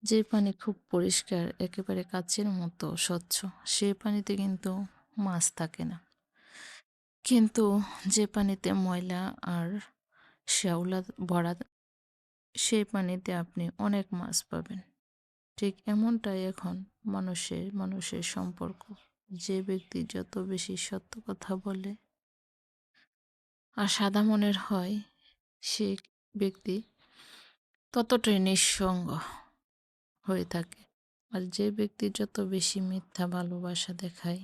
যে পানি খুব পরিষ্কার একেবারে কাচের মতো স্বচ্ছ, সে পানিতে কিন্তু মাছ থাকে না। কিন্তু যে পানিতে ময়লা আর শ্যাওলা ভরা, সেই পানিতে আপনি অনেক মাছ পাবেন। ঠিক এমনটাই এখন মানুষের সম্পর্ক। যে ব্যক্তি যত বেশি সত্য কথা বলে আর সাদা মনের হয়, সে ব্যক্তি ততটাই নিঃসঙ্গ হয়ে থাকে। আর যে ব্যক্তি যত বেশি মিথ্যা ভালোবাসা দেখায়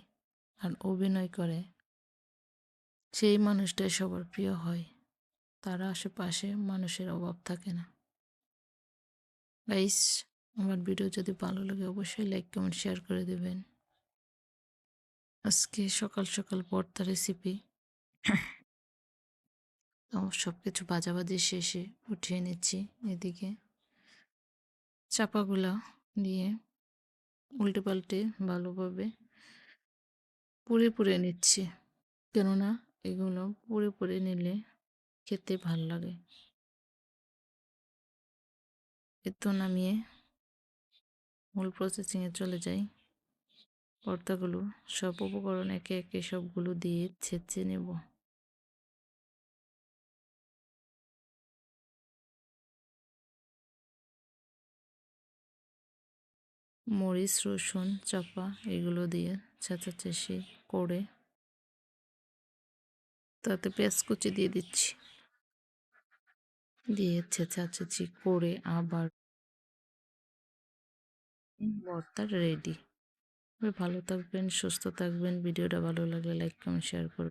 আর অভিনয় করে, সেই মানুষটাই সবার প্রিয় হয়। তার আশেপাশে মানুষের অভাব থাকে না। গাইস, আমার ভিডিও যদি ভালো লাগে অবশ্যই লাইক কমেন্ট শেয়ার করে দেবেন। আজকে সকাল সকাল ভর্তা রেসিপি। তো সবকিছু ভাজাভাজি শেষে উঠিয়ে নিচ্ছি। এদিকে চাপাগুলা দিয়ে উল্টে পাল্টে ভালোভাবে পুড়ে নিচ্ছি, কেননা এগুলো পুড়ে নিলে খেতে ভাল লাগে। এতো নামিয়ে মূল প্রসেসিংয়ে চলে যাই। ভর্তাগুলো সব উপকরণ একে একে সবগুলো দিয়ে ছেঁচে নেব। মরিচ, রসুন, চাপা এগুলো দিয়ে ছেঁচাছেঁচি করে তাতে পেঁয়াজ কুচি দিয়ে দিচ্ছি। দিয়ে ছেঁচাছেঁচি করে আবার ভর্তা রেডি। ভালো থাকবেন, সুস্থ থাকবেন। ভিডিওটা ভালো লাগলে লাইক কমেন্ট শেয়ার করবেন।